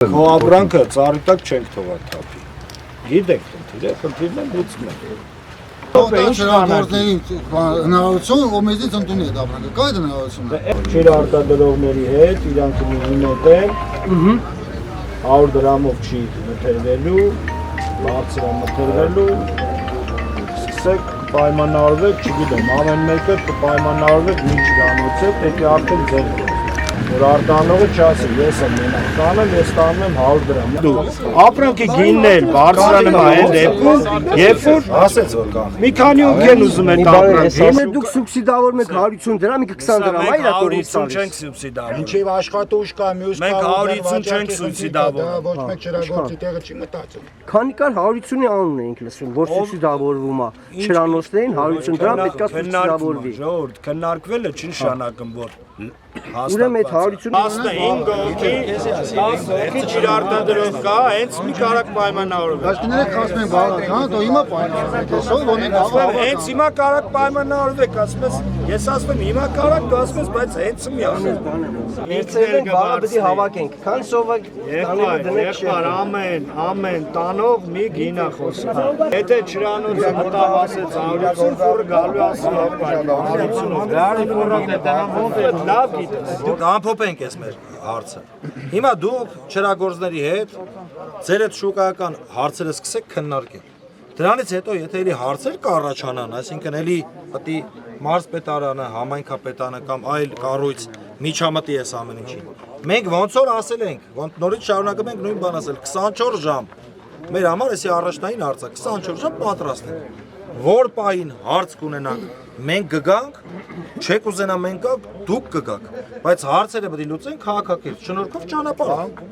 Քո ապրանքը ծառի տակ չենք թողա թափի։ Գիտեք, խնդիրն է լուծում է։ Շրջանների հնարավորություն ով մեզից ընդունի այդ ապրանքը, կա այդ հնարավորությունը։ Չեր արտադրողների հետ իրանք նույնեն 100 դրամով չի մթերվելու, բարձր է մթերվելու, սկսեք պայմանավորվեք, չգիտեմ, ամեն մեկը կպայմանավորվեք մի ջրանոց հետ, պետք է արդեն ձեր որ արտանողը չասի, ես եմ մենակ տանում, ես տանում եմ 100 դրամ։ Դու ապրանքի գինն էլ բարձրանում է այն դեպքում, երբ որ ասեց որ կան։ Մի քանի ոգի են ուզում այդ ապրանքը։ Հիմա դուք սուբսիդավորում եք 150 դրամ, ինքը 20 դրամ, այ դա կողմից չենք սուբսիդավորում։ Ինչեւ աշխատուժ կա, մյուս կա։ Մենք 150 չենք սուբսիդավորում։ Ոչ մեկ չրագործի տեղը չի մտածում։ Քանի կար 150-ի անունն էինք լսում, որ սուբսիդավորվում է։ Չրանոցներին 150 դրամ պետք է սուբսիդավորվի։ Ժողովուրդ, քննարկվելը չի նշանակում որ Ուրեմն այդ 150 15 հոգի, 10 հոգի ջրարտադրող կա, հենց մի կարակ պայմանավորվում։ Դաշտիները խասում են բաղադրի, հա, դու հիմա պայմանավորվեք, այսօր ոնենք Ասում հենց հիմա կարակ պայմանավորվեք, ասում ես, ես ասում եմ հիմա կարակ, դու ասում ես, բայց հենց մի ասում։ Երցերեն բաղը պետք է հավաքենք, քան սովակ տանելը դնենք Եղբայր, ամեն տանող մի գինա խոսում։ Եթե չրանոցը մտավ ասեց 150 ֆուրը գալու ասում լավ գիտես։ Ամփոփենք ես մեր հարցը։ Հիմա դուք չրագործների հետ ձեր այդ շուկայական հարցերը սկսեք քննարկել։ Դրանից հետո եթե էլի հարցեր կառաջանան, այսինքն էլի պետք է մարզպետարանը, համայնքապետարանը կամ այլ կառույց միջամտի էս ամեն ինչին։ Մենք ոնց որ ասել ենք, ոնց նորից շարունակում ենք նույն բան ասել, 24 ժամ։ Մեր համար էսի առաջնային հարցը 24 ժամ պատրաստ ենք։ Որ պահին հարց կունենանք, մենք կգանք, չեք ուզենա մենք գանք, դուք կգաք, բայց հարցերը պետք է լուծենք քաղաքակիրթ, շնորհքով ճանապարհ։